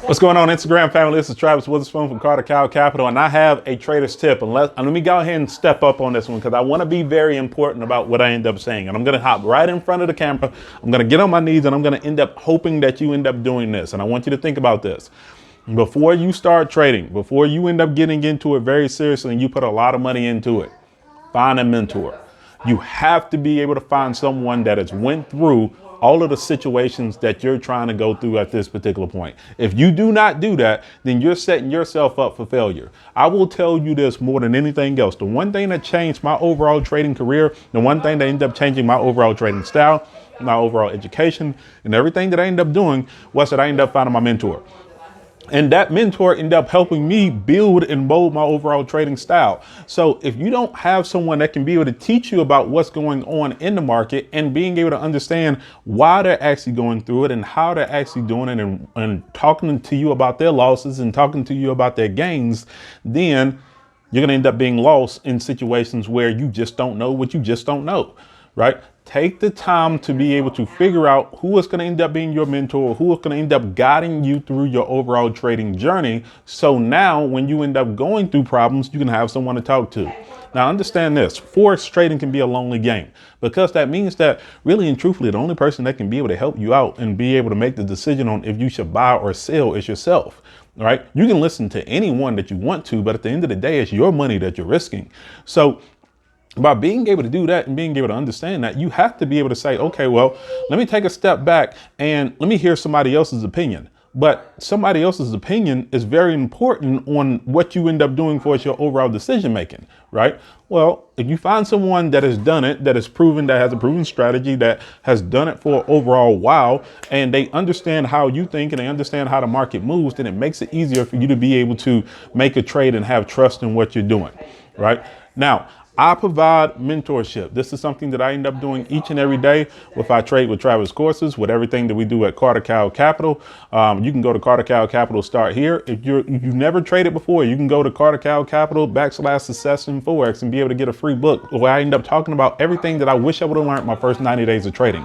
What's going on, Instagram family? This is Travis Witherspoon from Carter Cow Capital, and I have a trader's tip. And let me go ahead and step up on this one because I want to be very important about what I end up saying. And I'm going to hop right in front of the camera. I'm going to get on my knees, and I'm going to end up hoping that you end up doing this. And I want you to think about this. Before you start trading, before you end up getting into it very seriously and you put a lot of money into it, find a mentor. You have to be able to find someone that has went through all of the situations that you're trying to go through at this particular point. If you do not do that, then you're setting yourself up for failure. I will tell you this more than anything else. The one thing that changed my overall trading career, the one thing that ended up changing my overall trading style, my overall education, and everything that I ended up doing was that I ended up finding my mentor. And that mentor ended up helping me build and mold my overall trading style. So if you don't have someone that can be able to teach you about what's going on in the market and being able to understand why they're actually going through it and how they're actually doing it and talking to you about their losses and talking to you about their gains, then you're going to end up being lost in situations where you just don't know what you just don't know, right? Take the time to be able to figure out who is going to end up being your mentor, who is going to end up guiding you through your overall trading journey. So now when you end up going through problems, you can have someone to talk to. Now, understand this, Forex trading can be a lonely game because that means that really and truthfully, the only person that can be able to help you out and be able to make the decision on if you should buy or sell is yourself. All right. You can listen to anyone that you want to, but at the end of the day, it's your money that you're risking. So by being able to do that and being able to understand that, you have to be able to say, okay, well, let me take a step back and let me hear somebody else's opinion. But somebody else's opinion is very important on what you end up doing for your overall decision making, right? Well, if you find someone that has done it, that is proven, that has a proven strategy, that has done it for overall while, and they understand how you think and they understand how the market moves, then it makes it easier for you to be able to make a trade and have trust in what you're doing, right? Now, I provide mentorship. This is something that I end up doing each and every day with our Trade with Travis courses, with everything that we do at Carter Cow Capital. You can go to Carter Cow Capital, start here. If you've never traded before, you can go to Carter Cow Capital /success in Forex and be able to get a free book where I end up talking about everything that I wish I would have learned my first 90 days of trading.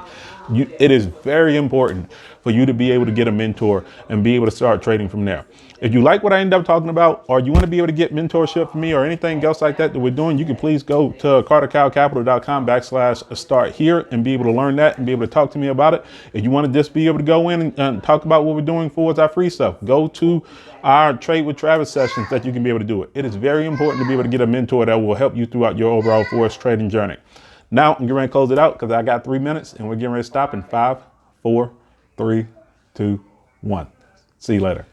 It is very important for you to be able to get a mentor and be able to start trading from there. If you like what I end up talking about, or you want to be able to get mentorship from me or anything else like that we're doing, you can please go to cartercowcapital.com /start here and be able to learn that and be able to talk to me about it. If you want to just be able to go in and talk about what we're doing for our free stuff, go to our Trade with Travis sessions that you can be able to do it. It is very important to be able to get a mentor that will help you throughout your overall Forex trading journey. Now I'm getting ready to close it out because I got 3 minutes and we're getting ready to stop in 5, 4, 3, 2, 1. See you later.